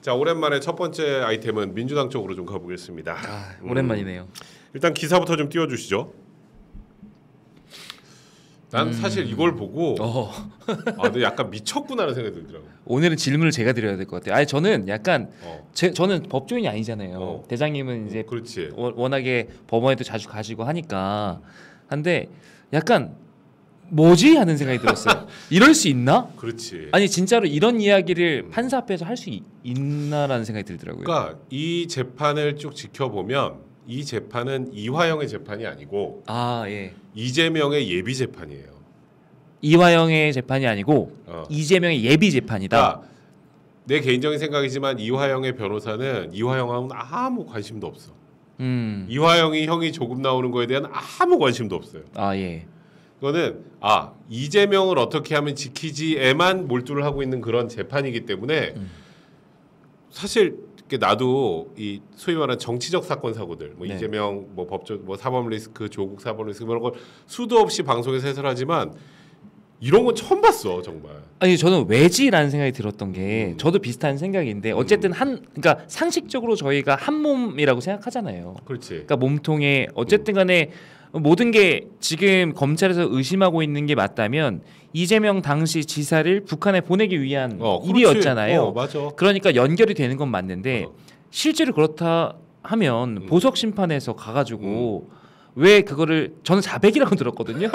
자, 오랜만에 첫 번째 아이템은 민주당 쪽으로 좀 가보겠습니다. 오랜만이네요. 일단 기사부터 좀 띄워주시죠. 난 사실 이걸 보고 근데 약간 미쳤구나라는 생각이 들더라고요. 오늘은 질문을 제가 드려야 될 것 같아요. 아니 저는 약간 저는 법조인이 아니잖아요. 대장님은 이제 그렇지. 워낙에 법원에도 자주 가시고 하니까 한데 약간 뭐지 하는 생각이 들었어요. 이럴 수 있나? 그렇지. 아니 진짜로 이런 이야기를 판사 앞에서 할 수 있나라는 생각이 들더라고요. 그러니까 이 재판을 쭉 지켜보면 이 재판은 이화영의 재판이 아니고 이재명의 예비 재판이에요. 이화영의 재판이 아니고 이재명의 예비 재판이다. 그러니까 내 개인적인 생각이지만 이화영의 변호사는 이화영하고는 아무 관심도 없어. 이화영이 형이 조금 나오는 거에 대한 아무 관심도 없어요. 이거는 이재명을 어떻게 하면 지키지에만 몰두를 하고 있는 그런 재판이기 때문에 사실 나도 이 소위 말하는 정치적 사건 사고들, 뭐 이재명, 뭐 법조, 뭐 사법 리스크, 조국 사법 리스크 이런 걸 수도 없이 방송에서 해설하지만 이런 건 처음 봤어 정말. 아니 저는 왜지라는 생각이 들었던 게 저도 비슷한 생각인데 어쨌든 그러니까 상식적으로 저희가 한 몸이라고 생각하잖아요. 그렇지. 그러니까 몸통에 어쨌든간에 모든 게 지금 검찰에서 의심하고 있는 게 맞다면 이재명 당시 지사를 북한에 보내기 위한 일이었잖아요. 맞아. 그러니까 연결이 되는 건 맞는데 실제로 그렇다 하면 보석 심판에서 가가지고 왜 그거를 저는 자백이라고 들었거든요.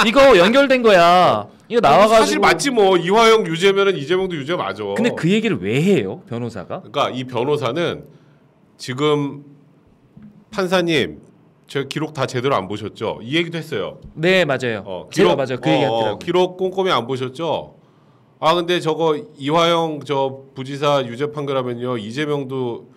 이거 연결된 거야. 이거 나와가지고 사실 맞지 뭐 이화영 유죄면은 이재명도 유죄 맞아. 근데 그 얘기를 왜 해요 변호사가? 그러니까 이 변호사는 지금 판사님 저 기록 다 제대로 안 보셨죠? 이 얘기도 했어요. 네 맞아요. 제가 맞아요. 그 얘기 하더라고요. 기록 꼼꼼히 안 보셨죠? 근데 저거 이화영 저 부지사 유죄 판결하면요 이재명도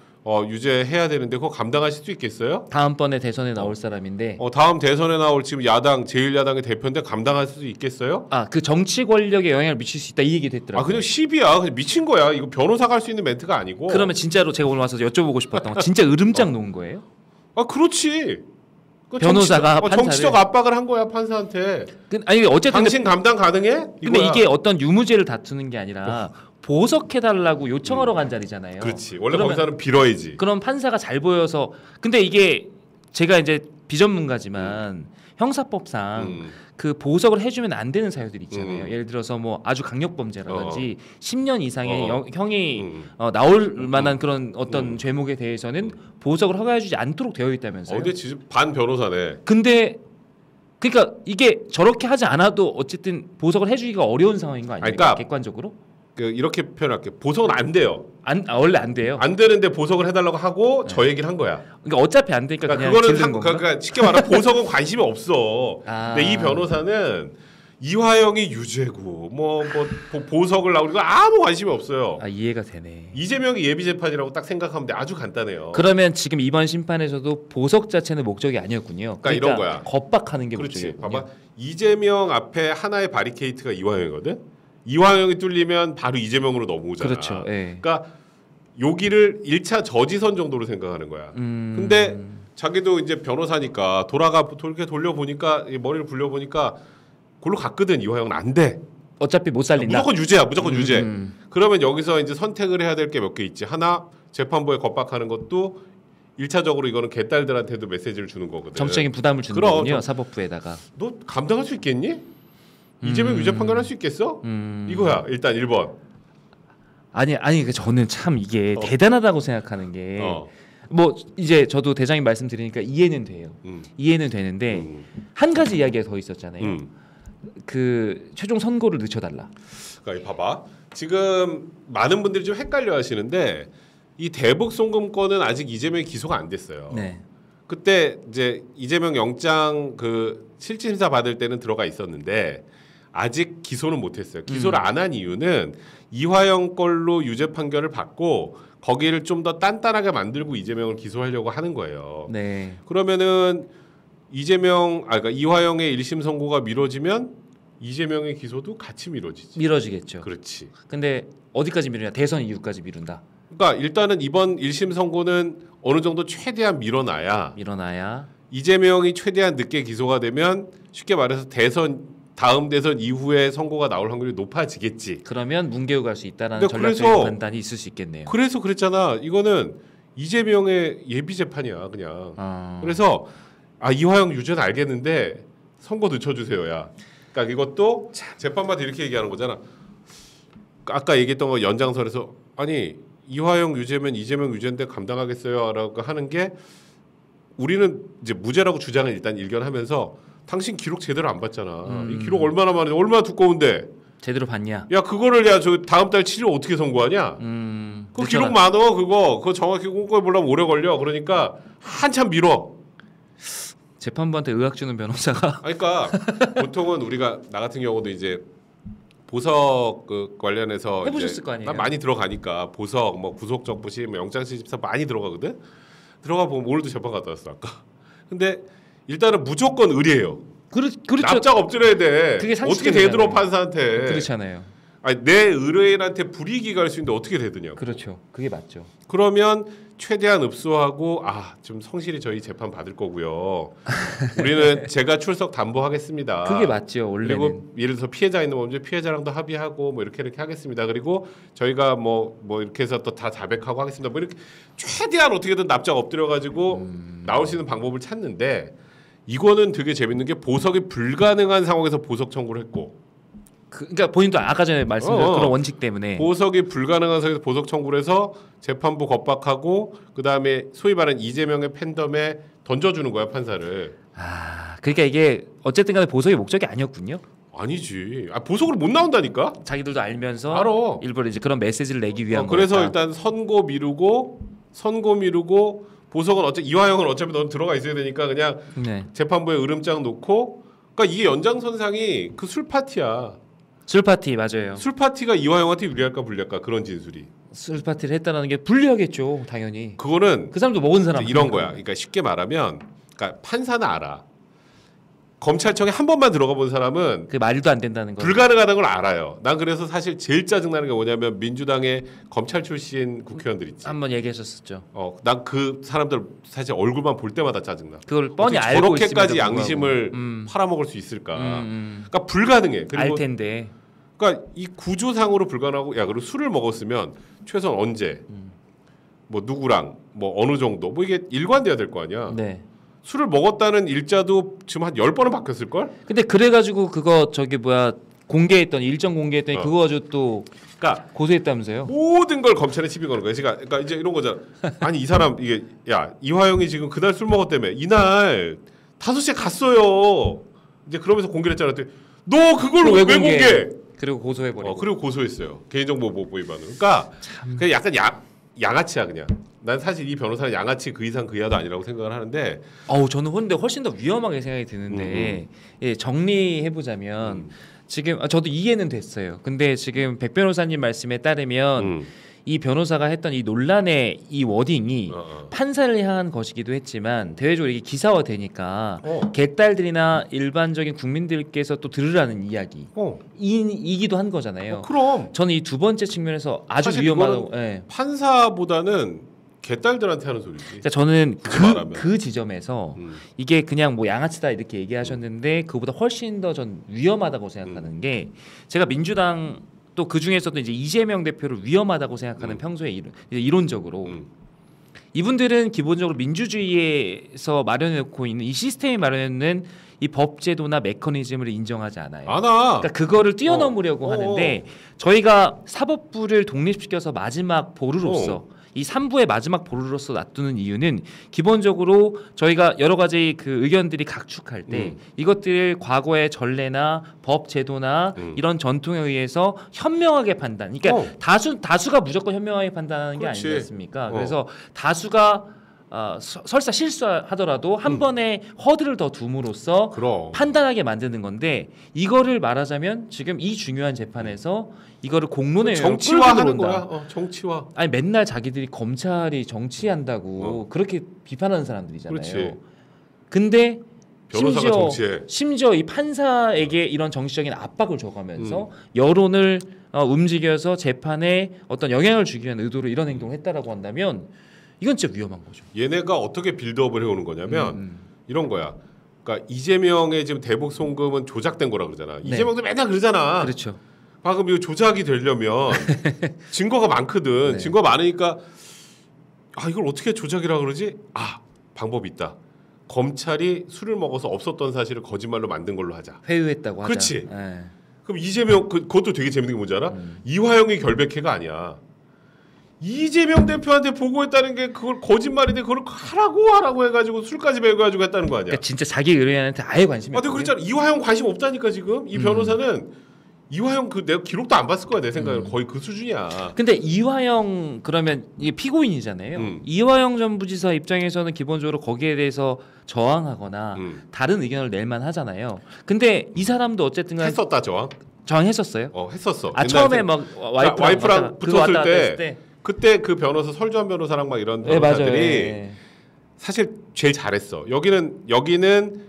유죄해야 되는데 그거 감당하실 수 있겠어요? 다음번에 대선에 나올 사람인데 다음 대선에 나올 지금 야당 제1야당의 대표인데 감당할 수 있겠어요? 그 정치 권력에 영향을 미칠 수 있다 이 얘기도 했더라고요. 그냥 시비야. 그냥 미친 거야. 이거 변호사가 할 수 있는 멘트가 아니고. 그러면 진짜로 제가 오늘 와서 여쭤보고 싶었던 건 진짜 으름장 놓은 거예요? 그렇지. 변호사가 정치적 압박을 한 거야 판사한테. 아니 어쨌든 당신 감당 가능해? 근데 이게 어떤 유무죄를 다투는 게 아니라 보석해달라고 요청하러 간 자리잖아요. 그렇지. 원래 검사는 빌어야지. 그럼 판사가 잘 보여서 근데 이게 제가 이제 비전문가지만 형사법상 그 보석을 해주면 안 되는 사유들이 있잖아요. 예를 들어서 뭐 아주 강력범죄라든지 10년 이상의 형이 나올 만한 그런 어떤 죄목에 대해서는 보석을 허가해주지 않도록 되어 있다면서요. 근데 진짜 반 변호사네. 근데 그러니까 이게 저렇게 하지 않아도 어쨌든 보석을 해주기가 어려운 상황인 거 아닙니까? 그러니까 객관적으로? 이렇게 표현할게. 보석은 안 돼요. 원래 안 돼요. 안 되는데 보석을 해달라고 하고 저 얘기를 한 거야. 그러니까 어차피 안 되니까 그냥 그거는 그러니까 쉽게 말하면 보석은 관심이 없어. 근데 이 변호사는 이화영이 유죄고 뭐 보석을 나오고 아무 관심이 없어요. 이해가 되네. 이재명이 예비 재판이라고 딱 생각하면 돼. 아주 간단해요. 그러면 지금 이번 심판에서도 보석 자체는 목적이 아니었군요. 그러니까 이런 거야. 겁박하는 게 그렇지. 목적이군요. 봐봐. 이재명 앞에 하나의 바리케이트가 이화영이거든. 이화영이 뚫리면 바로 이재명으로 넘어오잖아. 그렇죠. 그러니까 여기를 1차 저지선 정도로 생각하는 거야. 근데 자기도 이제 변호사니까 이렇게 돌려보니까 머리를 굴려보니까 골로 갔거든. 이화영은 안 돼. 어차피 못 살린다. 무조건 유죄야. 무조건 유죄. 그러면 여기서 이제 선택을 해야 될 게 몇 개 있지. 하나 재판부에 겁박하는 것도 1차적으로 이거는 개딸들한테도 메시지를 주는 거거든. 정치적인 부담을 주는 거군요. 사법부에다가. 너 감당할 수 있겠니? 이재명 유죄 판결할 수 있겠어? 이거야. 일단 1번. 아니 저는 참 이게 대단하다고 생각하는 게 뭐 이제 저도 대장님 말씀드리니까 이해는 돼요. 이해는 되는데 한 가지 이야기가 더 있었잖아요. 그 최종 선고를 늦춰달라. 그러니까 봐봐. 지금 많은 분들이 좀 헷갈려 하시는데 이 대북 송금권은 아직 이재명이 기소가 안 됐어요. 네. 그때 이제 이재명 영장 그 실질심사 받을 때는 들어가 있었는데 아직 기소는 못했어요. 기소를 안 한 이유는 이화영 걸로 유죄 판결을 받고 거기를 좀 더 단단하게 만들고 이재명을 기소하려고 하는 거예요. 네. 그러면은 그러니까 이화영의 1심 선고가 미뤄지면 이재명의 기소도 같이 미뤄지겠죠. 그렇지. 근데 어디까지 미루냐? 대선 이후까지 미룬다. 그러니까 일단은 이번 1심 선고는 어느 정도 최대한 밀어놔야 이재명이 이재명이 최대한 늦게 기소가 되면 쉽게 말해서 대선 다음 대선 이후에 선고가 나올 확률이 높아지겠지. 그러면 뭉개고 갈 수 있다라는 전략적인 판단이 있을 수 있겠네요. 그래서 그랬잖아. 이거는 이재명의 예비 재판이야, 그냥. 그래서 이화영 유죄는 알겠는데 선고 늦춰주세요야. 그러니까 이것도 재판마다 이렇게 얘기하는 거잖아. 아까 얘기했던 거 연장선에서 아니 이화영 유죄면 이재명 유죄인데 감당하겠어요라고 하는 게 우리는 이제 무죄라고 주장을 일단 일견하면서 당신 기록 제대로 안 봤잖아. 이 기록 얼마나 많은데 얼마나 두꺼운데 제대로 봤냐? 야 그거를 저 다음 달 7일 어떻게 선고하냐? 그 기록 많어 그거 정확히 꼼꼼히 보려면 오래 걸려. 그러니까 한참 미뤄. 재판부한테 의학 주는 변호사가. 그러니까 보통은 우리가 나 같은 경우도 이제 보석 관련해서 해보셨을 거 아니에요? 많이 들어가니까 보석 뭐 구속정보시 뭐 영장실집사 많이 들어가거든. 들어가 보면 오늘도 재판 갔다 왔어 아까. 근데 일단은 무조건 의뢰해요. 그렇죠. 납작 엎드려야 돼. 그게 어떻게 대들어 판사한테. 그렇잖아요. 아니, 내 의뢰인한테 불이익이 갈 수 있는데 어떻게 되드냐고. 그렇죠. 그게 맞죠. 그러면 최대한 읍소하고 좀 성실히 저희 재판 받을 거고요. 우리는 제가 출석 담보하겠습니다. 그게 맞죠. 원래는. 그리고 예를 들어서 피해자 있는 범죄 피해자랑도 합의하고 뭐 이렇게 하겠습니다. 그리고 저희가 뭐 이렇게 해서 또 다 자백하고 하겠습니다. 뭐 이렇게 최대한 어떻게든 납작 엎드려 가지고 나올 수 있는 방법을 찾는데 이거는 되게 재밌는 게 보석이 불가능한 상황에서 보석 청구를 했고. 그러니까 본인도 아까 전에 말씀드린 그런 원칙 때문에 보석이 불가능한 상황에서 보석 청구를 해서 재판부 겁박하고 그 다음에 소위 말하는 이재명의 팬덤에 던져주는 거야 판사를. 그러니까 이게 어쨌든간에 보석이 목적이 아니었군요. 아니지. 보석으로 못 나온다니까. 자기들도 알면서 알아. 일부러 이제 그런 메시지를 내기 위한 거니까. 그래서 일단 선고 미루고 보석은 이화영은 어차피 넌 들어가 있어야 되니까 그냥 재판부에 으름장 놓고. 그러니까 이게 연장선상이 그 술 파티야. 술 파티 맞아요. 술 파티가 이화영한테 유리할까 불리할까 그런 진술이. 술 파티를 했다는 게 불리하겠죠, 당연히. 그거는 그 사람도 먹은 사람 이런 거야. 그러니까 쉽게 말하면, 그러니까 판사는 알아. 검찰청에 한 번만 들어가 본 사람은 그 말도 안 된다는 거. 불가능하다는 걸 알아요. 난 그래서 사실 제일 짜증나는 게 뭐냐면 민주당의 검찰 출신 국회의원들 있지. 한번 얘기하셨었죠. 난 그 사람들 사실 얼굴만 볼 때마다 짜증나. 그걸 뻔히 알고 저렇게까지 양심을 팔아먹을 수 있을까? 그러니까 불가능해. 그리고 알 텐데. 그러니까 이 구조상으로 불가능하고 그리고 술을 먹었으면 최소한 언제 뭐 누구랑 뭐 어느 정도 뭐 이게 일관돼야 될 거 아니야. 네. 술을 먹었다는 일자도 지금 한 10번은 바뀌었을 걸? 근데 그래가지고 그거 공개했던 일정 공개했더니 그거 가지고 또 그러니까 고소했다면서요? 모든 걸 검찰에 시비 거는 거야. 그러니까 이제 이런 거잖아. 아니 이 사람 이게 이화영이 지금 그날 술 먹었다며. 이날 5시에 갔어요. 이제 그러면서 공개를 했잖아. 너 그걸 왜 공개? 그리고 고소해버리고. 그리고 고소했어요. 개인정보보호 위반을. 그러니까 그냥 약간 양아치야 그냥. 난 사실 이 변호사는 양아치 그 이상 그 이하도 아니라고 생각을 하는데. 저는 근데 훨씬 더 위험하게 생각이 드는데 정리해 보자면 지금 저도 이해는 됐어요. 근데 지금 백 변호사님 말씀에 따르면 이 변호사가 했던 이 논란의 이 워딩이 판사를 향한 것이기도 했지만 대외적으로 이게 기사화되니까 개딸들이나 일반적인 국민들께서 또 들으라는 이야기이기도 한 거잖아요. 그럼 저는 이 두 번째 측면에서 아주 위험하다고. 판사보다는 개딸들한테 하는 소리지. 그러니까 저는 그 지점에서 이게 그냥 뭐 양아치다 이렇게 얘기하셨는데 그보다 훨씬 더 전 위험하다고 생각하는 게 제가 민주당 또 그 중에서도 이제 이재명 대표를 위험하다고 생각하는 평소에 이론적으로 이분들은 기본적으로 민주주의에서 마련해놓고 있는 이 시스템이 마련해놓는 이 법제도나 메커니즘을 인정하지 않아요. 그러니까 그거를 뛰어넘으려고 하는데 저희가 사법부를 독립시켜서 마지막 보루로서 이 3부의 마지막 보루로서 놔두는 이유는 기본적으로 저희가 여러 가지 그 의견들이 각축할 때 이것들을 과거의 전례나 법 제도나 이런 전통에 의해서 현명하게 판단. 그러니까 다수가 무조건 현명하게 판단하는 게 아니겠습니까? 그래서 다수가 설사 실수하더라도 한 번에 허들을 더 둠으로써 판단하게 만드는 건데 이거를 말하자면 지금 이 중요한 재판에서 이거를 공론에 정치화하는 거야. 정치화. 아니 맨날 자기들이 검찰이 정치한다고 그렇게 비판하는 사람들이잖아요. 그렇지. 근데 변호사가 정치해. 심지어 이 판사에게 이런 정치적인 압박을 줘가면서 여론을 움직여서 재판에 어떤 영향을 주기 위한 의도로 이런 행동을 했다라고 한다면 이건 진짜 위험한 거죠. 얘네가 어떻게 빌드업을 해오는 거냐면 이런 거야. 그러니까 이재명의 지금 대북 송금은 조작된 거라 그러잖아. 이재명도 맨날 그러잖아. 그렇죠. 방금 이거 조작이 되려면 증거가 많거든. 네. 증거 많으니까 이걸 어떻게 조작이라 그러지? 방법이 있다. 검찰이 술을 먹어서 없었던 사실을 거짓말로 만든 걸로 하자. 회유했다고 하자. 그렇지. 네. 그럼 이재명 그것도 되게 재밌는 게 뭔지 알아? 이화영이 결백해가 아니야. 이재명 대표한테 보고했다는 게 그걸 거짓말인데 그걸 하라고 해가지고 술까지 배워가지고 했다는 거 아니야? 그러니까 진짜 자기 의뢰인한테 아예 관심이 없어요. 그렇잖아. 이화영 관심 없다니까 지금 이 변호사는 이화영 내가 기록도 안 봤을 거야 내 생각에 거의 그 수준이야. 근데 이화영 그러면 이게 피고인이잖아요. 이화영 전 부지사 입장에서는 기본적으로 거기에 대해서 저항하거나 다른 의견을 낼 만하잖아요. 근데 이 사람도 어쨌든 했었다 저항했었어요. 했었어. 처음에 막 와이프랑 붙었을 때 그때 그 변호사 설주한 변호사랑 막 이런 변호사들이 사실 제일 잘했어. 여기는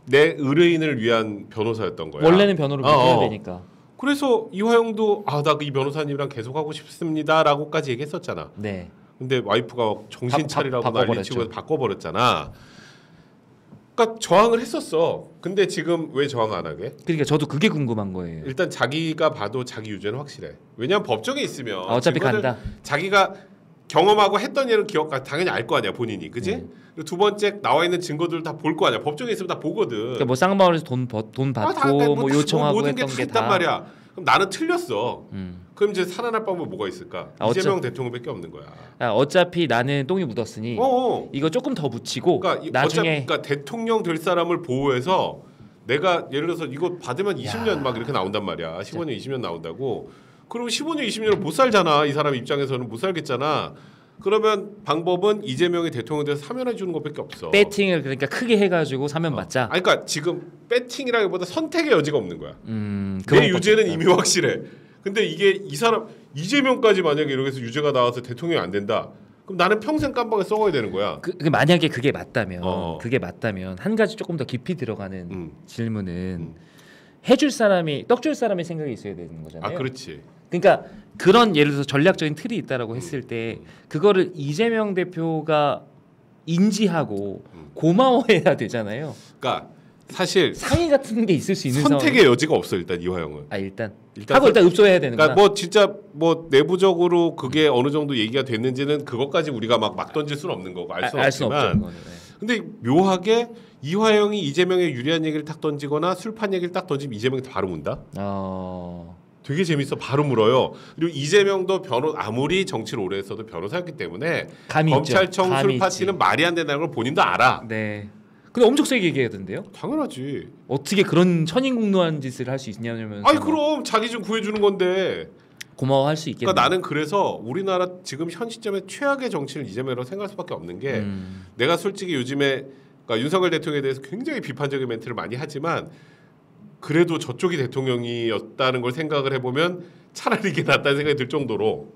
내 의뢰인을 위한 변호사였던 거야. 원래는 변호를 해야 되니까. 그래서 이화영도 나 이 변호사님이랑 계속 하고 싶습니다라고까지 얘기했었잖아. 네. 근데 와이프가 정신 차리라고 난리치고 바꿔버렸잖아. 그러니까 저항을 했었어. 근데 지금 왜 저항 안 하게? 그러니까 저도 그게 궁금한 거예요. 일단 자기가 봐도 자기 유죄는 확실해. 왜냐하면 법정에 있으면 어차피 간다. 자기가 경험하고 했던 일은 당연히 알 거 아니야 본인이, 그지? 그리고 두 번째 나와 있는 증거들을 다 볼 거 아니야. 법정에 있으면 다 보거든. 그러니까 뭐 쌍방울에서 돈 받고 뭐 요청하고 모든 했던 게 다 게 있단 말이야. 그럼 나는 틀렸어. 그럼 이제 살아날 방법이 뭐가 있을까? 이재명 대통령밖에 없는 거야. 어차피 나는 똥이 묻었으니 이거 조금 더 묻히고 나중에 그러니까 대통령 될 사람을 보호해서 내가 예를 들어서 이거 받으면 20년 막 이렇게 나온단 말이야. 15년 20년 나온다고. 그리고 15년 20년을 못 살잖아. 이 사람 입장에서는 못 살겠잖아. 그러면 방법은 이재명이 대통령 돼서 사면해 주는 것밖에 없어. 배팅을 그러니까 크게 해가지고 사면 받자. 그러니까 지금 배팅이라기보다 선택의 여지가 없는 거야. 내 유죄는 이미 확실해. 근데 이게 이 사람 이재명까지 만약에 이렇게 해서 유죄가 나와서 대통령이 안 된다. 그럼 나는 평생 깜빵에 썩어야 되는 거야. 만약에 그게 맞다면 한 가지 조금 더 깊이 들어가는 질문은 해줄 사람이 떡줄 사람의 생각이 있어야 되는 거잖아요. 그렇지. 그러니까 그런 예를 들어서 전략적인 틀이 있다라고 했을 때 그거를 이재명 대표가 인지하고 고마워해야 되잖아요. 그러니까 사실 상의 같은 게 있을 수 있는 선택의 상황. 여지가 없어 일단 이화영은. 일단 읍소해야 되는 거야. 그러니까 뭐 진짜 뭐 내부적으로 그게 어느 정도 얘기가 됐는지는 그것까지 우리가 막 던질 수는 없는 거고 알 수는 없지만. 네. 근데 묘하게 이화영이 이재명에 유리한 얘기를 딱 던지거나 술판 얘기를 딱 던지면 이재명이 바로 문다. 되게 재밌어. 바로 물어요. 그리고 이재명도 아무리 정치를 오래 했어도 변호사였기 때문에 검찰청 술 파티는 말이 안 된다는 걸 본인도 알아. 네. 근데 엄청 세게 얘기하던데요? 당연하지. 어떻게 그런 천인공노한 짓을 할 수 있냐면. 그럼 자기 좀 구해주는 건데. 고마워할 수 있겠네. 그러니까 나는 그래서 우리나라 지금 현 시점에 최악의 정치를 이재명이라고 생각할 수밖에 없는 게 내가 솔직히 요즘에 그러니까 윤석열 대통령에 대해서 굉장히 비판적인 멘트를 많이 하지만 그래도 저쪽이 대통령이었다는 걸 생각을 해보면 차라리 이게 낫다는 생각이 들 정도로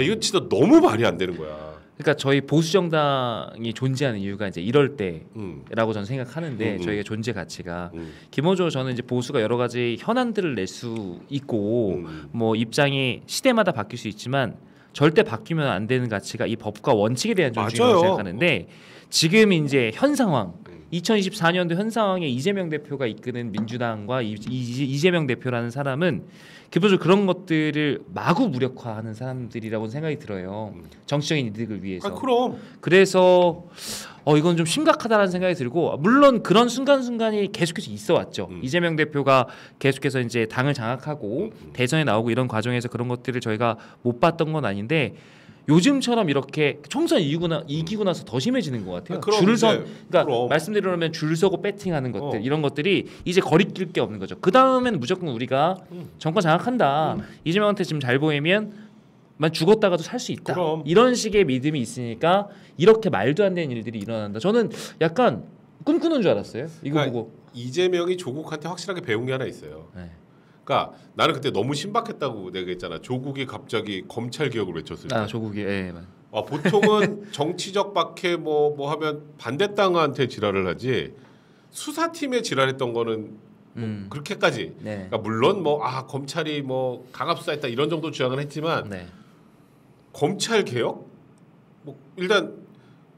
이거 진짜 너무 말이 안 되는 거야. 그러니까 저희 보수 정당이 존재하는 이유가 이제 이럴 때라고 저는 생각하는데 저희의 존재 가치가 기본적으로 저는 이제 보수가 여러 가지 현안들을 낼 수 있고 뭐 입장이 시대마다 바뀔 수 있지만 절대 바뀌면 안 되는 가치가 이 법과 원칙에 대한 존중이라고 생각하는데 지금 이제 현 상황 2024년도 현 상황에 이재명 대표가 이끄는 민주당과 이재명 대표라는 사람은 기본적으로 그런 것들을 마구 무력화하는 사람들이라고 생각이 들어요. 정치적인 이득을 위해서. 그럼. 그래서 이건 좀 심각하다라는 생각이 들고 물론 그런 순간순간이 계속해서 있어 왔죠. 이재명 대표가 계속해서 이제 당을 장악하고 대선에 나오고 이런 과정에서 그런 것들을 저희가 못 봤던 건 아닌데 요즘처럼 이렇게 총선 이기고 나서 더 심해지는 것 같아요. 그러니까 말씀드리려면 줄 서고 배팅하는 것들 이런 것들이 이제 거리낄 게 없는 거죠. 그 다음에는 무조건 우리가 정권 장악한다. 이재명한테 지금 잘 보이면 죽었다가도 살 수 있다. 이런 식의 믿음이 있으니까 이렇게 말도 안 되는 일들이 일어난다. 저는 약간 꿈꾸는 줄 알았어요. 이거 보고 이재명이 조국한테 확실하게 배운 게 하나 있어요. 네. 그러니까 나는 그때 너무 신박했다고 내가 했잖아. 조국이 갑자기 검찰 개혁을 외쳤을 때. 조국이. 보통은 정치적 박해 뭐 하면 반대당한테 지랄을 하지 수사팀에 지랄했던 거는 뭐 그렇게까지. 네. 그러니까 물론 검찰이 강압 수사했다 이런 정도 주장을 했지만 검찰 개혁? 일단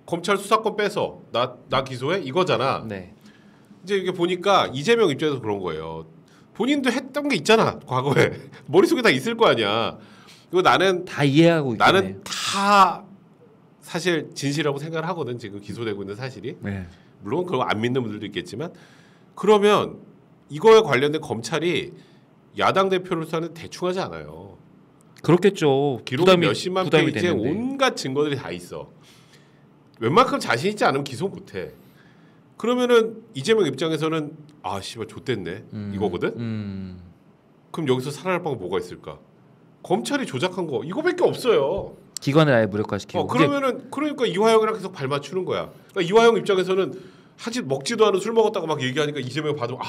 검찰 수사권 빼서 나 기소해 이거잖아. 네. 이제 이게 보니까 이재명 입장에서 그런 거예요. 본인도 했던 게 있잖아 과거에 머릿속에 다 있을 거 아니야. 그리고 나는 다 이해하고 있겠네. 나는 다 사실 진실이라고 생각을 하거든. 지금 기소되고 있는 사실이. 네. 물론 그거 안 믿는 분들도 있겠지만 그러면 이거에 관련된 검찰이 야당 대표로서는 대충 하지 않아요. 그렇겠죠. 기록이 몇십만 페이지에 온갖 증거들이 다 있어. 웬만큼 자신 있지 않으면 기소 못해. 그러면은 이재명 입장에서는 아 씨발 좆됐네 이거거든. 그럼 여기서 살아날 방법 뭐가 있을까? 검찰이 조작한 거 이거밖에 없어요. 기관을 아예 무력화시키고. 그러면은 그러니까 이화영이랑 계속 발 맞추는 거야. 그러니까 이화영 입장에서는 하지 먹지도 않은 술 먹었다고 막 얘기하니까 이재명 받으면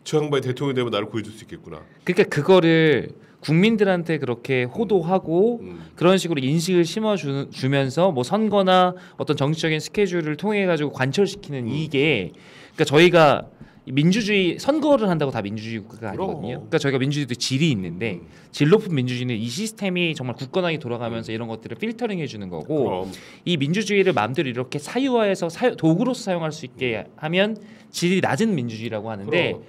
저 양반이 대통령이 되면 나를 구해줄 수 있겠구나. 그러니까 그거를 국민들한테 그렇게 호도하고 그런 식으로 인식을 심어주면서 뭐 선거나 어떤 정치적인 스케줄을 통해 가지고 관철시키는 이게 그러니까 저희가 민주주의 선거를 한다고 다 민주주의 국가가 아니거든요. 그러니까 저희가 민주주의도 질이 있는데 질 높은 민주주의는 이 시스템이 정말 굳건하게 돌아가면서 이런 것들을 필터링해 주는 거고 이 민주주의를 마음대로 이렇게 사유화해서 도구로서 사용할 수 있게 하면 질이 낮은 민주주의라고 하는데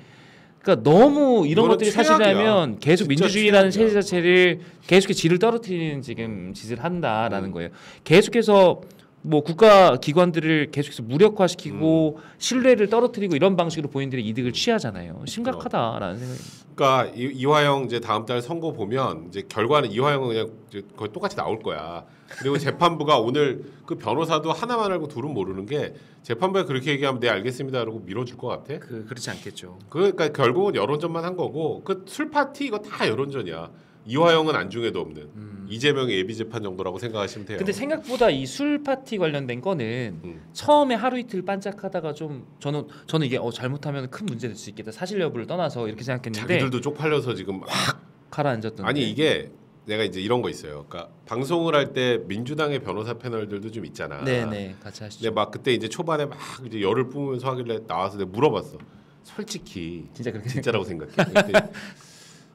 그러니까 너무 이런 것들이 사실이라면 계속 민주주의라는 체제 자체를 계속해서 질을 떨어뜨리는 지금 짓을 한다라는 거예요. 계속해서 뭐 국가 기관들을 계속해서 무력화시키고 신뢰를 떨어뜨리고 이런 방식으로 본인들의 이득을 취하잖아요. 심각하다라는 생각이. 그러니까 이화영 이제 다음 달 선거 보면 이제 결과는 이화영은 그냥 거의 똑같이 나올 거야. 그리고 재판부가 오늘 그 변호사도 하나만 알고 둘은 모르는 게 재판부에 그렇게 얘기하면 네 알겠습니다 라고 밀어줄 것 같아? 그렇지 않겠죠. 그러니까 결국은 여론전만 한 거고 그 술 파티 이거 다 여론전이야. 이화영은 안중에도 없는 이재명의 예비 재판 정도라고 생각하시면 돼요. 근데 생각보다 이 술 파티 관련된 거는 처음에 하루 이틀 반짝하다가 좀 저는 이게 잘못하면 큰 문제 될 수 있겠다 사실 여부를 떠나서 이렇게 생각했는데 자기들도 쪽팔려서 지금 확 가라앉았던데. 아니 이게 내가 이제 이런 거 있어요. 그러니까 방송을 할 때 민주당의 변호사 패널들도 좀 있잖아. 네네 같이 하시죠. 근데 막 그때 이제 초반에 막 이제 열을 뿜으면서 하길래 나와서 내가 물어봤어. 솔직히 진짜라고 생각해.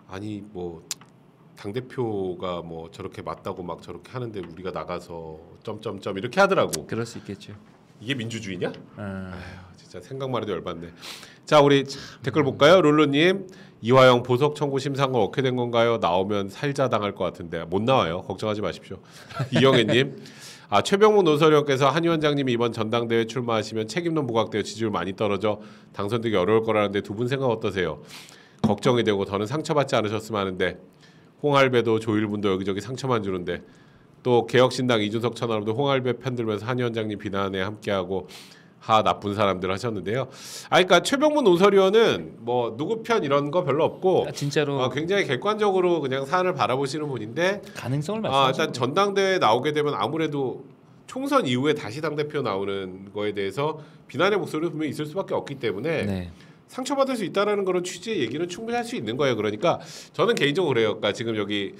아니 뭐. 당 대표가 뭐 저렇게 맞다고 막 저렇게 하는데 우리가 나가서 점점점 이렇게 하더라고. 그럴 수 있겠죠. 이게 민주주의냐? 아휴, 진짜 생각만 해도 열받네. 자 우리 댓글 볼까요? 롤로님 이화영 보석 청구 심사가 어떻게 된 건가요? 나오면 살자 당할 것 같은데 못 나와요. 걱정하지 마십시오. 이영애님 최병묵 논설위원께서 한 위원장님이 이번 전당대회 출마하시면 책임론 부각되어 지지율 많이 떨어져 당선되기 어려울 거라는데 두 분 생각 어떠세요? 걱정이 되고 더는 상처받지 않으셨으면 하는데 홍할배도 조일분도 여기저기 상처만 주는데 또 개혁신당 이준석 천하람도 홍할배 편들면서 한 위원장님 비난에 함께하고 나쁜 사람들 하셨는데요. 그러니까 최병문 논설위원은 뭐 누구 편 이런 거 별로 없고 진짜로 굉장히 객관적으로 그냥 사안을 바라보시는 분인데 가능성을 말씀하시죠. 일단 전당대회 나오게 되면 아무래도 총선 이후에 다시 당대표 나오는 거에 대해서 비난의 목소리가 분명히 있을 수밖에 없기 때문에 네. 상처받을 수 있다라는 그런 취지의 얘기는 충분히 할 수 있는 거예요. 그러니까 저는 개인적으로 그래요. 그러니까 지금 여기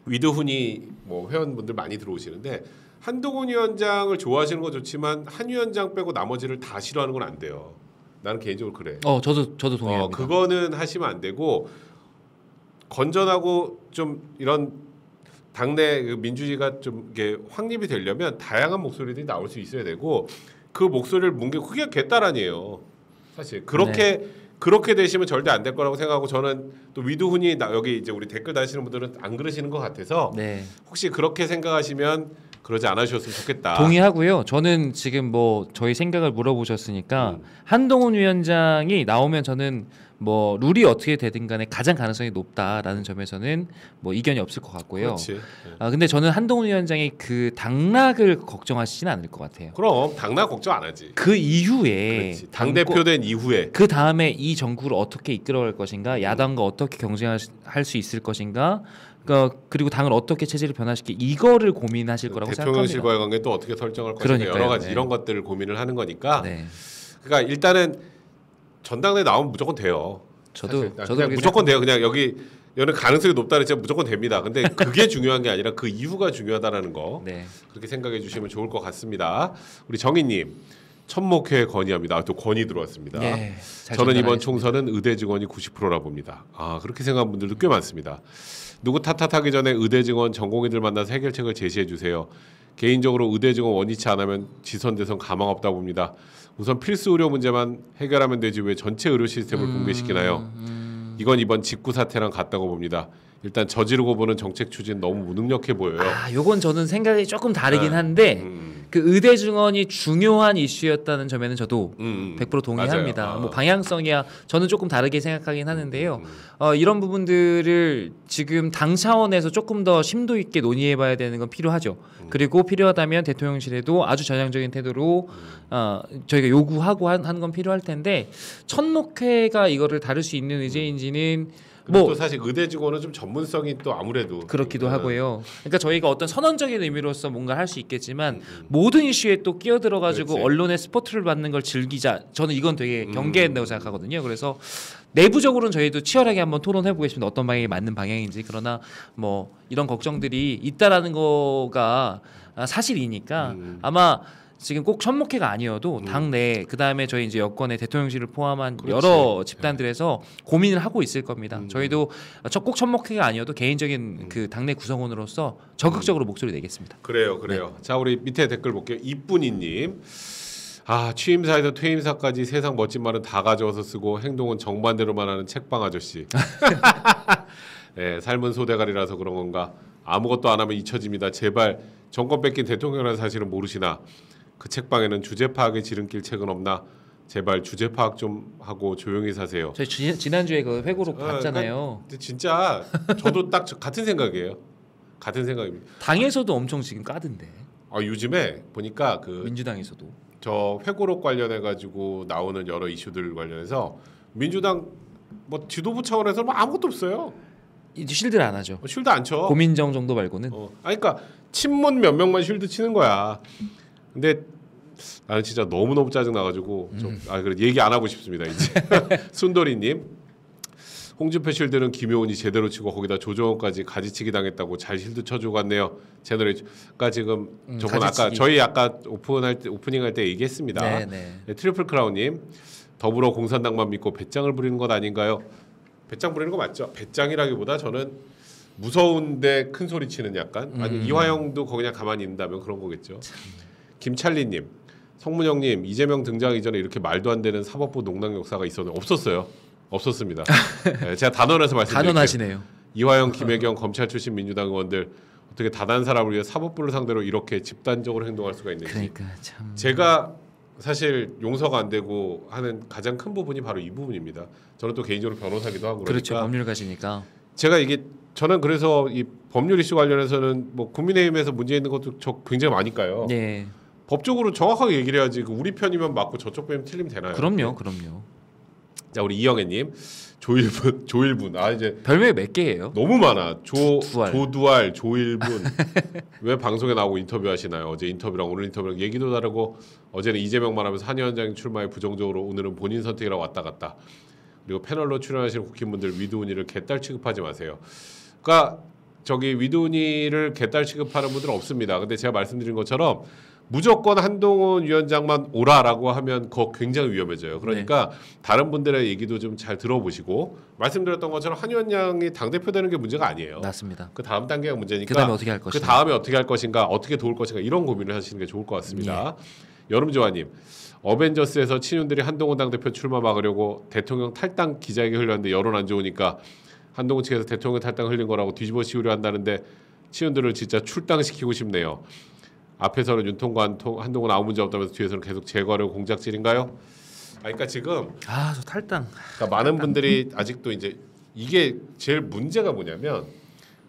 위드훈이 뭐 회원분들 많이 들어오시는데 한동훈 위원장을 좋아하시는 건 좋지만 한 위원장 빼고 나머지를 다 싫어하는 건 안 돼요. 나는 개인적으로 그래. 저도 동의합니다. 그거는 하시면 안 되고 건전하고 좀 이런 당내 민주주의가 좀 이게 확립이 되려면 다양한 목소리들이 나올 수 있어야 되고 그 목소리를 뭉개 그게 개딸아니에요. 사실 그렇게 되시면 절대 안 될 거라고 생각하고 저는 또 위드훈이 여기 이제 우리 댓글 다시는 분들은 안 그러시는 것 같아서 혹시 그렇게 생각하시면 그러지 않으셨으면 좋겠다. 동의하고요. 저는 지금 뭐 저희 생각을 물어보셨으니까 한동훈 위원장이 나오면 저는 뭐 룰이 어떻게 되든 간에 가장 가능성이 높다라는 점에서는 뭐 이견이 없을 것 같고요. 그렇지. 근데 저는 한동훈 위원장이 그 당락을 걱정하시지는 않을 것 같아요. 그럼 당락 걱정 안 하지. 그 이후에 당 대표 된 이후에 그 다음에 이 정국을 어떻게 이끌어갈 것인가, 야당과 어떻게 경쟁할 수 있을 것인가. 그리고 당을 어떻게 체제를 변화시키 이거를 고민하실 거라고 생각합니다. 대통령실과의 관계 또 어떻게 설정할 것인가 여러 가지 이런 것들을 고민을 하는 거니까. 그러니까 일단은 전당대회 나오면 무조건 돼요. 저도 그냥 무조건 돼요. 그냥 여기 여는 가능성이 높다는 진짜 무조건 됩니다. 근데 그게 중요한 게 아니라 그 이후가 중요하다라는 거 그렇게 생각해 주시면 좋을 것 같습니다. 우리 정희님 천목회 건의합니다. 또 건의 들어왔습니다. 저는 이번 총선은 의대 증원이 90%라 봅니다. 그렇게 생각하는 분들도 꽤 많습니다. 누구 탓하기 전에 의대 증원 전공의들 만나서 해결책을 제시해 주세요. 개인적으로 의대 증원 원위치 안 하면 지선 대선 가망 없다 봅니다. 우선 필수 의료 문제만 해결하면 되지 왜 전체 의료 시스템을 붕괴시키나요? 이건 이번 직구 사태랑 같다고 봅니다. 일단 저지르고 보는 정책 추진 너무 무능력해 보여요. 요건 저는 생각이 조금 다르긴 한데 그 의대 증원이 중요한 이슈였다는 점에는 저도 100% 동의합니다. 뭐 방향성이야 저는 조금 다르게 생각하긴 하는데요. 이런 부분들을 지금 당 차원에서 조금 더 심도 있게 논의해봐야 되는 건 필요하죠. 그리고 필요하다면 대통령실에도 아주 전향적인 태도로 저희가 요구하고 하는 건 필요할 텐데 천목회가 이거를 다룰 수 있는 의제인지는 뭐 사실 의대 증원은 좀 전문성이 또 아무래도 그렇기도 하고요. 그러니까 저희가 어떤 선언적인 의미로서 뭔가 할 수 있겠지만 모든 이슈에 또 끼어들어가지고 언론의 스포트를 받는 걸 즐기자. 저는 이건 되게 경계해야 된다고 생각하거든요. 그래서 내부적으로는 저희도 치열하게 한번 토론해 보겠습니다. 어떤 방향이 맞는 방향인지. 그러나 뭐 이런 걱정들이 있다라는 거가 사실이니까 아마 지금 꼭 천목회가 아니어도 당내 그다음에 저희 이제 여권의 대통령실을 포함한 여러 집단들에서 고민을 하고 있을 겁니다. 저희도 꼭 천목회가 아니어도 개인적인 그 당내 구성원으로서 적극적으로 목소리 내겠습니다. 그래요. 네. 자, 우리 밑에 댓글 볼게요. 이쁜이님. 취임사에서 퇴임사까지 세상 멋진 말은 다 가져와서 쓰고 행동은 정반대로만 하는 책방 아저씨. 네, 삶은 소대가리라서 그런 건가. 아무것도 안 하면 잊혀집니다. 제발 정권 뺏긴 대통령이라는 사실은 모르시나. 그 책방에는 주제 파악의 지름길 책은 없나? 제발 주제 파악 좀 하고 조용히 사세요. 저희 지난주에 그 회고록 봤잖아요. 그러니까 진짜 저도 딱 같은 생각이에요. 같은 생각입니다. 당에서도 엄청 지금 까던데. 요즘에 보니까 그 민주당에서도 저 회고록 관련해 가지고 나오는 여러 이슈들 관련해서 민주당 뭐 지도부 차원에서 뭐 아무것도 없어요. 쉴드를 안 하죠. 쉴드 안 쳐. 고민정 정도 말고는. 그러니까 친문 몇 명만 쉴드 치는 거야. 근데 나는 진짜 너무 짜증 나가지고 그래 얘기 안 하고 싶습니다 이제. 순돌이님, 홍준표 쉴드는 김효은이 제대로 치고 거기다 조정원까지 가지치기 당했다고 잘 쉴드 쳐주고 갔네요. 제너레이가 지금 저번 아까 저희 아까 오프닝 할 때 얘기했습니다. 네, 트리플 크라운님, 더불어 공산당만 믿고 배짱을 부리는 것 아닌가요? 배짱 부리는 거 맞죠? 배짱이라기보다 저는 무서운데 큰 소리 치는 약간 아니 이화영도 그냥 가만히 있는다면 그런 거겠죠. 김찰리님, 성문영님, 이재명 등장 이전에 이렇게 말도 안 되는 사법부 농락 역사가 없었어요. 없었습니다. 네, 제가 단언해서 말씀드릴게요. 단언하시네요. 이화영, 김혜경 검찰 출신 민주당 의원들 어떻게 다른 사람을 위해 사법부를 상대로 이렇게 집단적으로 행동할 수가 있는지. 그러니까 참. 제가 사실 용서가 안 되고 하는 가장 큰 부분이 바로 이 부분입니다. 저는 또 개인적으로 변호사기도 하고 그렇죠. 그러니까 법률가시니까. 제가 저는 그래서 이 법률 이슈 관련해서는 뭐 국민의힘에서 문제 있는 것도 굉장히 많으니까요. 네. 법적으로 정확하게 얘기를 해야지. 우리 편이면 맞고 저쪽 편이면 틀리면 되나요? 그럼요. 자, 우리 이영애님, 조일분. 이제 별명이 몇 개예요? 너무 많아. 조두알, 조일분. 왜 방송에 나오고 인터뷰하시나요? 어제 인터뷰랑 오늘 인터뷰랑 얘기도 다르고 어제는 이재명 말하면서 한의원장 출마에 부정적으로 오늘은 본인 선택이라고 왔다 갔다. 그리고 패널로 출연하시는 국힘분들 위드우니를 개딸 취급하지 마세요. 그러니까 저기 위드우니를 개딸 취급하는 분들은 없습니다. 근데 제가 말씀드린 것처럼 무조건 한동훈 위원장만 오라라고 하면 그거 굉장히 위험해져요. 그러니까 다른 분들의 얘기도 좀 잘 들어보시고 말씀드렸던 것처럼 한 위원장이 당대표 되는 게 문제가 아니에요. 맞습니다. 그 다음 단계가 문제니까 그다음에 어떻게 할 것인가. 그 다음에 어떻게 할 것인가, 어떻게 도울 것인가 이런 고민을 하시는 게 좋을 것 같습니다. 여름조아님, 어벤져스에서 친윤들이 한동훈 당대표 출마 막으려고 대통령 탈당 기자회견 흘렸는데 여론 안 좋으니까 한동훈 측에서 대통령 탈당 흘린 거라고 뒤집어 씌우려 한다는데 친윤들을 진짜 출당시키고 싶네요. 앞에서는 윤통과 한동훈 아무 문제 없다면서 뒤에서는 계속 제거하려고 공작질인가요? 그러니까 지금 저 탈당. 그러니까 많은 분들이 아직도 이제 이게 제일 문제가 뭐냐면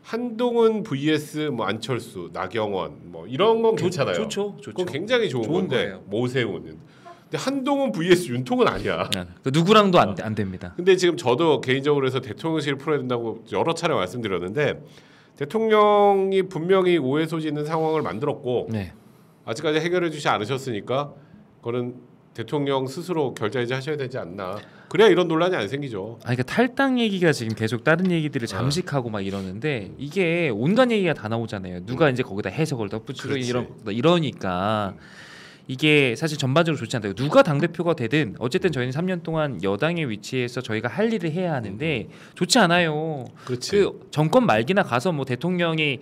한동훈 vs 뭐 안철수, 나경원 뭐 이런 건 괜찮아요. 좋죠. 그건 굉장히 좋은 건데 거예요. 모세훈은. 근데 한동훈 vs 윤통은 아니야. 누구랑도 안 됩니다. 근데 지금 저도 개인적으로 해서 대통령실을 풀어야 된다고 여러 차례 말씀드렸는데 대통령이 분명히 오해 소지 있는 상황을 만들었고 아직까지 해결해 주지 않으셨으니까 그거는 대통령 스스로 결자해지 하셔야 되지 않나. 그래야 이런 논란이 안 생기죠. 그러니까 탈당 얘기가 지금 계속 다른 얘기들을 잠식하고 막 이러는데 이게 온갖 얘기가 다 나오잖아요. 누가 이제 거기다 해석을 덧붙이고 이러니까 이게 사실 전반적으로 좋지 않다. 누가 당대표가 되든 어쨌든 저희는 3년 동안 여당의 위치에서 저희가 할 일을 해야 하는데 좋지 않아요. 그렇지. 그 정권 말기나 가서 뭐 대통령이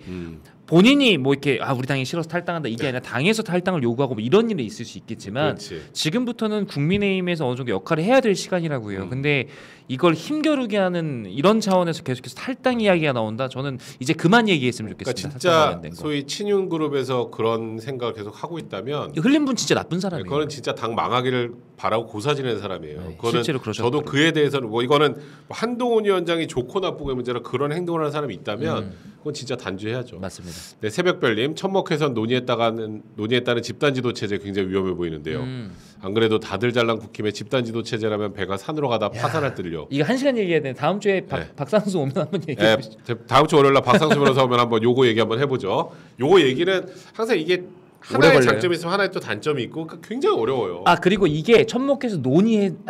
본인이 뭐 이렇게 우리 당이 싫어서 탈당한다 이게 아니라 당에서 탈당을 요구하고 뭐 이런 일이 있을 수 있겠지만 그렇지. 지금부터는 국민의힘에서 어느 정도 역할을 해야 될 시간이라고요. 근데 이걸 힘겨루게 하는 이런 차원에서 계속해서 탈당 이야기가 나온다. 저는 이제 그만 얘기했으면 좋겠습니다. 그러니까 진짜 소위 친윤 그룹에서 그런 생각을 계속 하고 있다면 흘린 분 진짜 나쁜 사람이에요. 그거는 진짜 당 망하기를 바라고 고사지는 사람이에요. 네, 그거는 실제로 저도 그에 대해서는 뭐 이거는 한동훈 위원장이 좋고 나쁘고의 문제라 그런 행동을 하는 사람이 있다면 그건 진짜 단죄해야죠. 맞습니다. 네, 새벽별님 천목해선 논의했다는 집단지도 체제 굉장히 위험해 보이는데요. 안 그래도 다들 잘난 국힘의 집단지도 체제라면 배가 산으로 가다 파산할 듯요. 이거 1시간 얘기해야 되는데 다음 주에 박상수 오면 한번 얘기해 보시죠. 다음 주 월요일 날 박상수 변호사 오면 한번 요거 얘기 한번 해보죠. 요거 얘기는 항상 이게 하나의 장점이 있으면 하나의 또 단점이 있고 그러니까 굉장히 어려워요. 그리고 이게 천목해서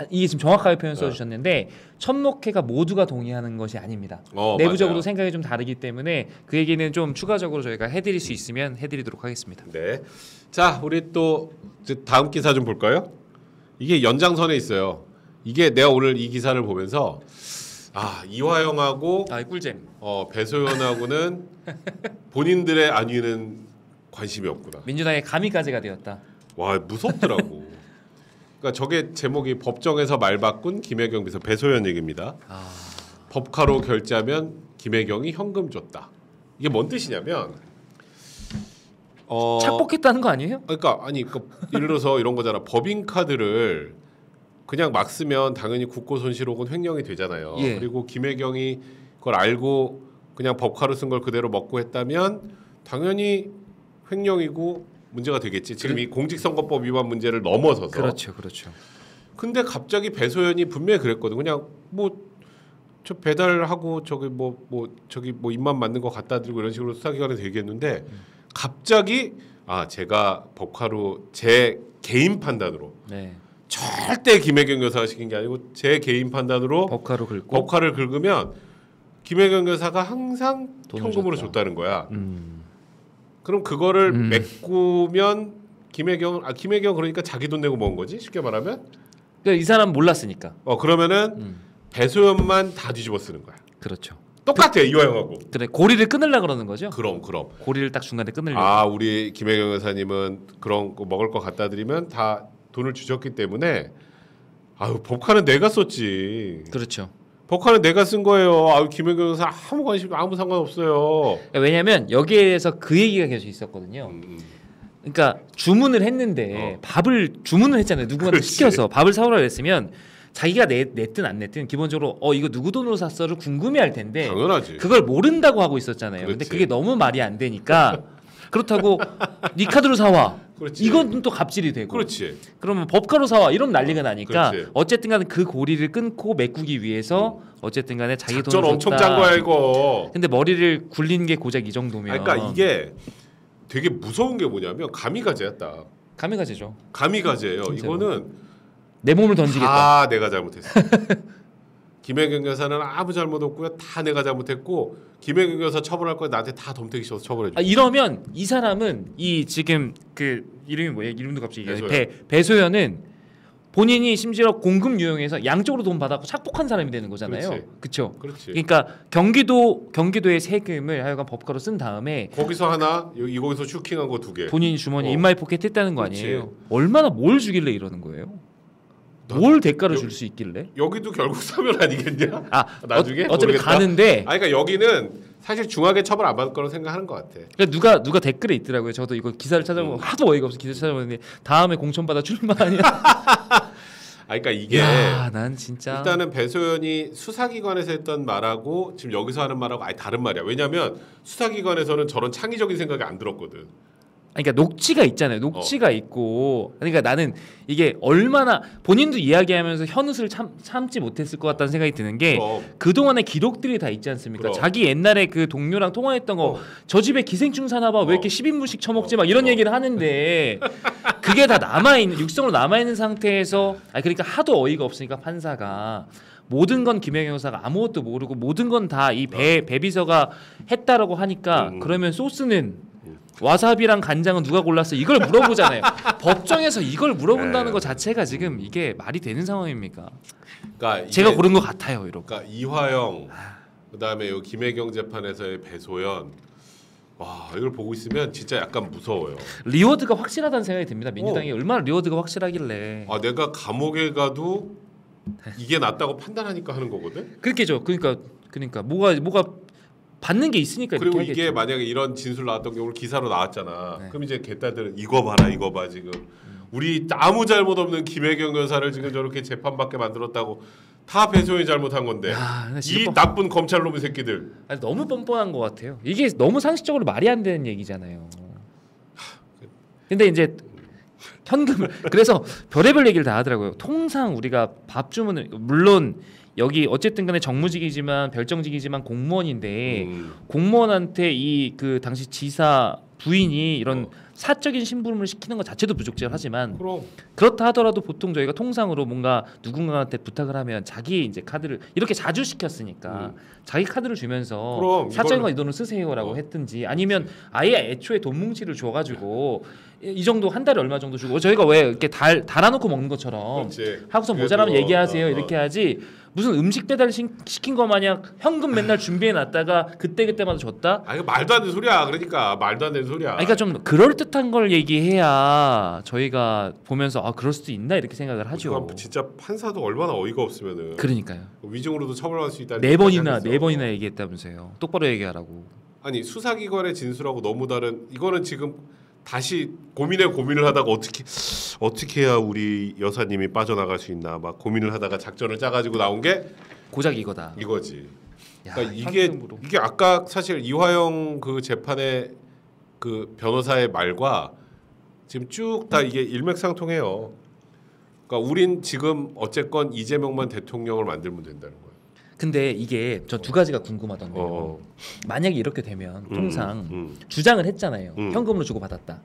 이게 지금 정확하게 표현 써주셨는데 천목해가 모두가 동의하는 것이 아닙니다. 내부적으로 맞아요. 생각이 좀 다르기 때문에 그 얘기는 좀 추가적으로 저희가 해드릴 수 있으면 해드리도록 하겠습니다. 네. 자, 우리 또 다음 기사 좀 볼까요? 이게 연장선에 있어요. 이게 내가 오늘 이 기사를 보면서 이화영하고 꿀잼. 배소연하고는 본인들의 안위는 관심이 없구나. 민주당의 가미까지가 되었다. 와, 무섭더라고. 그러니까 저게 제목이 법정에서 말 바꾼 김혜경 비서 배소연 얘기입니다. 법카로 결제하면 김혜경이 현금 줬다. 이게 뭔 뜻이냐면 착복했다는 거 아니에요? 그러니까 예를 들어서 이런 거잖아. 법인카드를 그냥 막 쓰면 당연히 국고 손실 혹은 횡령이 되잖아요. 예. 그리고 김혜경이 그걸 알고 그냥 법카로 쓴 걸 그대로 먹고 했다면 당연히 횡령이고 문제가 되겠지. 지금 이 공직선거법 위반 문제를 넘어서서. 그렇죠. 근데 갑자기 배소연이 분명히 그랬거든. 그냥 저 배달하고 저기 입만 맞는 거 갖다 드리고 이런 식으로 수사기관에서 얘기했는데 갑자기 제가 법카로 제 개인 판단으로 절대 김혜경 여사가 시킨 게 아니고 제 개인 판단으로 법카를 긁으면 김혜경 여사가 항상 현금으로 줬다는 거야. 그럼 그거를 메꾸면 김혜경 그러니까 자기 돈 내고 먹은 거지 쉽게 말하면. 그러니까 이 사람 몰랐으니까. 그러면은 배소연만 다 뒤집어 쓰는 거야. 그렇죠. 똑같아 이화영하고. 그래 고리를 끊으려 그러는 거죠. 그럼. 고리를 딱 중간에 끊으려. 우리 김혜경 여사님은 그런 거 먹을 거 갖다 드리면 다 돈을 주셨기 때문에 법카는 내가 썼지. 그렇죠. 법카는 내가 쓴 거예요. 김혜경 여사 아무 관심 아무 상관없어요. 왜냐하면 여기에서 그 얘기가 계속 있었거든요. 그러니까 주문을 했는데 밥을 주문을 했잖아요. 누구한테 시켜서 밥을 사오라 그랬으면 자기가 냈든 안 냈든 기본적으로 이거 누구 돈으로 샀어를 궁금해할 텐데 당연하지. 그걸 모른다고 하고 있었잖아요. 근데 그게 너무 말이 안 되니까 그렇다고 네 카드로 사와. 그렇지. 이건 또 갑질이 되고. 그렇지. 그러면 법카로 사와. 이러면 난리가 나니까 그렇지. 어쨌든간에 그 고리를 끊고 메꾸기 위해서 어쨌든간에 자기 작전 돈을 엄청 짠 거야 이거. 근데 머리를 굴린 게 고작 이 정도면. 그러니까 이게 되게 무서운 게 뭐냐면 가미가제였다. 가미가제죠. 가미가제예요. 진짜로. 이거는 내 몸을 던지겠다. 다 내가 잘못했어. 김혜경 여사는 아무 잘못 없고요. 다 내가 잘못했고 김혜경 여사 처벌할 거야 나한테 다 덤태기 씌워서 처벌해 줘. 이러면 이 사람은 이 지금 그 이름이 뭐예요? 이름도 갑자기 배소연은 본인이 심지어 공금 유용해서 양쪽으로 돈 받았고 착복한 사람이 되는 거잖아요. 그렇죠. 그러니까 경기도의 세금을 하여간 법카로 쓴 다음에 거기서 하나 거기서 슈킹한 거 2개 본인이 주머니 인마이 포켓 했다는 거 아니에요. 얼마나 뭘 주길래 이러는 거예요? 뭘 대가를 줄 수 있길래? 여기도 결국 사면 아니겠냐? 나중에 어차피 모르겠다. 가는데. 그러니까 여기는 사실 중하게 처벌 안 받을 거라고 생각하는 것 같아. 그러니까 누가 댓글에 있더라고요. 저도 이거 기사를 찾아보고 하도 어이가 없어 기사 찾아보는데 다음에 공천받아 출마하냐? 그러니까 이게 난 진짜 일단은 배소연이 수사기관에서 했던 말하고 지금 여기서 하는 말하고 아예 다른 말이야. 왜냐하면 수사기관에서는 저런 창의적인 생각이 안 들었거든. 그러니까 녹취가 있잖아요. 녹취가 있고 그러니까 나는 이게 얼마나 본인도 이야기하면서 현웃을 참지 못했을 것 같다는 생각이 드는 게 그동안의 기록들이 다 있지 않습니까? 자기 옛날에 그 동료랑 통화했던 거 저 집에 기생충 사나 봐. 왜 이렇게 10인분씩 처먹지 막 이런 얘기를 하는데 그게 다 남아있는 육성으로 남아있는 상태에서 그러니까 하도 어이가 없으니까 판사가 모든 건 김혜경 여사가 아무것도 모르고 모든 건 다 이 배비서가 했다라고 하니까 그러면 소스는 와사비랑 간장은 누가 골랐어? 이걸 물어보잖아요. 법정에서 이걸 물어본다는 것 자체가 지금 이게 말이 되는 상황입니까? 그러니까 제가 고른 것 같아요, 이러고. 그러니까 이화영, 그다음에 요 김혜경 재판에서의 배소연, 와 이걸 보고 있으면 진짜 약간 무서워요. 리워드가 확실하다는 생각이 듭니다. 민주당이 얼마나 리워드가 확실하길래. 아 내가 감옥에 가도 이게 낫다고 판단하니까 하는 거거든. 그렇게죠. 그러니까 뭐가 받는 게 있으니까. 그리고 이렇게 이게 하겠죠. 만약에 이런 진술 나왔던 경우 기사로 나왔잖아. 네. 그럼 이제 개딸들은 이거 봐 지금 우리 아무 잘못 없는 김혜경 여사를 지금 저렇게 재판받게 만들었다고 다 배소연이 잘못한 건데 이 나쁜 검찰놈의 새끼들. 아니, 너무 뻔뻔한 것 같아요. 이게 너무 상식적으로 말이 안 되는 얘기잖아요. 근데 이제 현금 그래서 별의별 얘기를 다 하더라고요. 통상 우리가 밥 주문을 물론 여기 어쨌든 간에 정무직이지만 별정직이지만 공무원인데 공무원한테 이 그 당시 지사 부인이 이런 사적인 심부름을 시키는 것 자체도 부적절하지만 그렇다 하더라도 보통 저희가 통상으로 뭔가 누군가한테 부탁을 하면 자기 이제 카드를 이렇게 자주 시켰으니까 자기 카드를 주면서 사적인 거 이 돈을 쓰세요라고 했든지 아니면 아예 애초에 돈 뭉치를 줘가지고 이 정도 한 달에 얼마 정도 주고 저희가 왜 이렇게 달아놓고 먹는 것처럼 하고서 모자라면 얘기하세요 이렇게 하지 무슨 음식 배달 시킨 거 마냥 현금 맨날 준비해 놨다가 그때마다 줬다? 아 이거 말도 안 되는 소리야. 그러니까 말도 안 되는 소리야. 그러니까 좀 그럴 듯한 걸 얘기해야 저희가 보면서 아 그럴 수도 있나 이렇게 생각을 하죠. 진짜 판사도 얼마나 어이가 없으면은. 그러니까요. 위증으로도 처벌할 수 있다. 네 번이나 얘기했다면서요. 똑바로 얘기하라고. 아니 수사기관의 진술하고 너무 다른. 이거는 지금 다시 고민을 하다가 어떻게 해야 우리 여사님이 빠져나갈 수 있나 막 고민을 하다가 작전을 짜가지고 나온 게 고작 이거다. 이거지. 야, 그러니까 이게 아까 사실 이화영 그 재판의 그 변호사의 말과 지금 쭉 다 이게 일맥상통해요. 그러니까 우린 지금 어쨌건 이재명만 대통령을 만들면 된다는 거예요. 근데 이게 저 두 가지가 궁금하던데요. 만약에 이렇게 되면 통상 주장을 했잖아요. 현금으로 주고 받았다.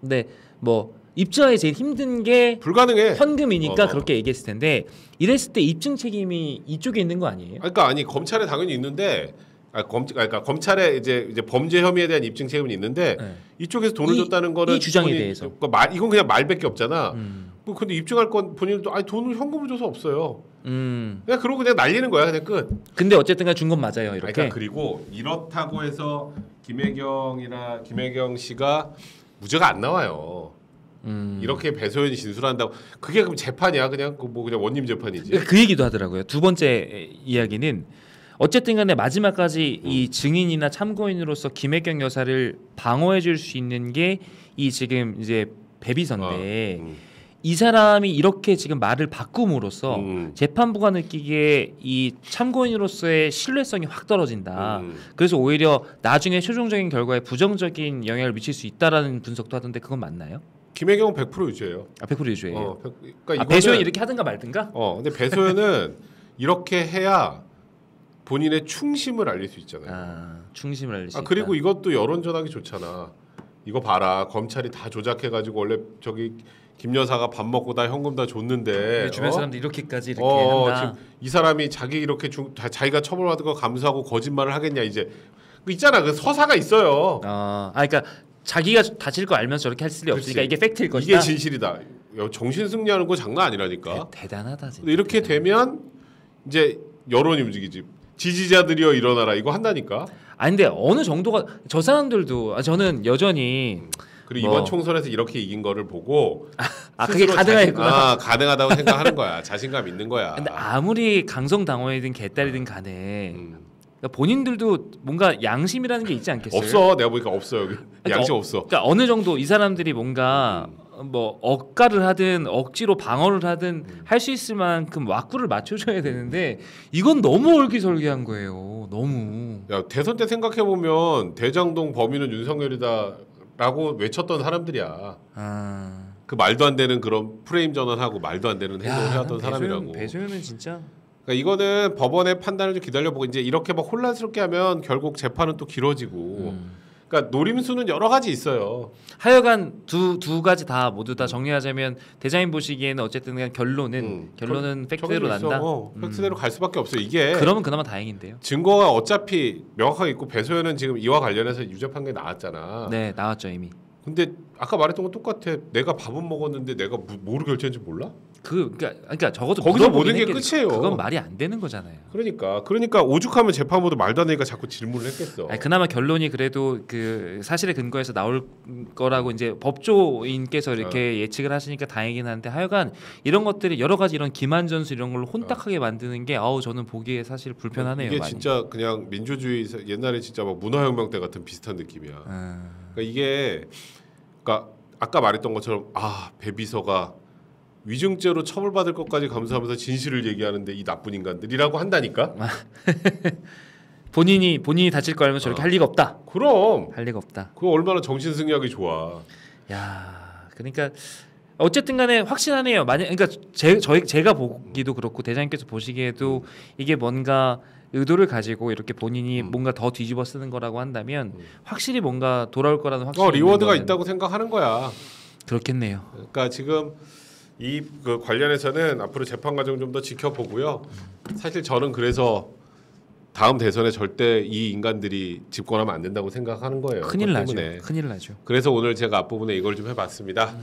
근데 뭐 입증하기 제일 힘든 게 불가능해. 현금이니까 그렇게 얘기했을 텐데 이랬을 때 입증 책임이 이쪽에 있는 거 아니에요? 그러니까 아니 검찰에 당연히 있는데 그러니까 검찰에 이제 범죄 혐의에 대한 입증 책임은 있는데 이쪽에서 돈을 줬다는 거는 이 주장에 대해서 이건 그냥 말밖에 없잖아. 뭐 근데 입증할 건 본인도 아니 돈을 현금으로 줘서 없어요. 그냥 그러고 그냥 날리는 거야 그냥 끝. 근데 어쨌든간 준 건 맞아요 이렇게. 그러니까 그리고 이렇다고 해서 김혜경 씨가 무죄가 안 나와요. 이렇게 배소연이 진술한다고 그게 그럼 재판이야 그냥 뭐 그냥 원님 재판이지. 그 얘기도 하더라고요. 두 번째 이야기는 어쨌든간에 마지막까지 이 증인이나 참고인으로서 김혜경 여사를 방어해 줄 수 있는 게 이 지금 이제 배비선데. 이 사람이 이렇게 지금 말을 바꿈으로써 재판부가 느끼기에 이 참고인으로서의 신뢰성이 확 떨어진다. 그래서 오히려 나중에 최종적인 결과에 부정적인 영향을 미칠 수 있다라는 분석도 하던데 그건 맞나요? 김혜경은 100% 유죄예요. 100% 유죄예요. 그러니까 배소연 이렇게 하든가 말든가? 근데 배소연은 이렇게 해야 본인의 충심을 알릴 수 있잖아요. 충심을 알릴 수 있다. 그리고 이것도 여론 전하기 좋잖아. 이거 봐라. 검찰이 다 조작해가지고 원래 저기 김 여사가 밥 먹고 다 현금 다 줬는데 주변 사람들 이렇게까지 이렇게 한다. 지금 이 사람이 자기 이렇게 자기가 처벌받은 거 감수하고 거짓말을 하겠냐 이제 있잖아. 그 서사가 있어요. 그러니까 자기가 다칠 거 알면서 저렇게 할 일이 없으니까 이게 팩트일 것이다. 이게 진실이다. 정신 승리하는 거 장난 아니라니까. 대단하다 진짜. 이렇게 되면 이제 여론이 움직이지. 지지자들이여 일어나라 이거 한다니까. 근데 어느 정도가 저 사람들도 저는 여전히 그리고 이번 총선에서 이렇게 이긴 거를 보고 그게 가능하겠구나. 가능하다고 생각하는 거야. 자신감 있는 거야. 근데 아무리 강성 당원이든 개딸이든 간에 그러니까 본인들도 뭔가 양심이라는 게 있지 않겠어요? 없어. 내가 보니까 없어 여기. 그러니까 양심 없어. 그러니까 어느 정도 이 사람들이 뭔가 뭐 억가를 하든 억지로 방어를 하든 할 수 있을 만큼 왁구를 맞춰줘야 되는데 이건 너무 얼기설기한 거예요. 너무. 야 대선 때 생각해 보면 대장동 범인은 윤석열이다라고 외쳤던 사람들이야. 그 말도 안 되는 그런 프레임 전환하고 말도 안 되는 행동을 해왔던 사람이라고. 배소연은 진짜. 그러니까 이거는 법원의 판단을 좀 기다려보고 이제 이렇게 막 혼란스럽게 하면 결국 재판은 또 길어지고. 그러니까 노림수는 여러 가지 있어요. 하여간 두 가지 다 모두 다 정리하자면 대장님 보시기에는 어쨌든 그냥 결론은 팩트대로 난다. 팩트대로 갈 수밖에 없어요. 이게 그러면 그나마 다행인데요. 증거가 어차피 명확하게 있고 배소연은 지금 이와 관련해서 유죄 판결이 나왔잖아. 네, 나왔죠 이미. 근데 아까 말했던 건 똑같아. 내가 밥은 먹었는데 내가 뭐로 결제했는지 몰라? 그러니까 적어도 거기서 모든 게 끝이에요. 그건 말이 안 되는 거잖아요. 그러니까 오죽하면 재판부도 말도 안 되니까 자꾸 질문을 했겠어. 아니, 그나마 결론이 그래도 그 사실에 근거해서 나올 거라고 이제 법조인께서 이렇게 예측을 하시니까 다행이긴 한데 하여간 이런 것들이 여러 가지 이런 기만전수 이런 걸로 혼탁하게 만드는 게 저는 보기에 사실 불편하네요. 이게 많이. 진짜 그냥 민주주의 옛날에 진짜 막 문화혁명 때 같은 비슷한 느낌이야. 그러니까 이게 그러니까 아까 말했던 것처럼 배비서가 위증죄로 처벌받을 것까지 감수하면서 진실을 얘기하는데 이 나쁜 인간들이라고 한다니까. 본인이 다칠 거 알면 저렇게 할 리가 없다. 그럼 할 리가 없다. 그거 얼마나 정신승리하기 좋아. 야, 그러니까 어쨌든간에 확신하네요. 그러니까 제가 보기도 그렇고 대장님께서 보시기에도 이게 뭔가 의도를 가지고 이렇게 본인이 뭔가 더 뒤집어 쓰는 거라고 한다면 확실히 뭔가 돌아올 거라는 확신이 리워드가 있다고 생각하는 거야. 그렇겠네요. 그러니까 지금 이 관련해서는 앞으로 재판 과정 좀 더 지켜보고요. 사실 저는 그래서 다음 대선에 절대 이 인간들이 집권하면 안 된다고 생각하는 거예요. 큰일 나죠. 큰일 나죠. 그래서 오늘 제가 앞부분에 이걸 좀 해봤습니다.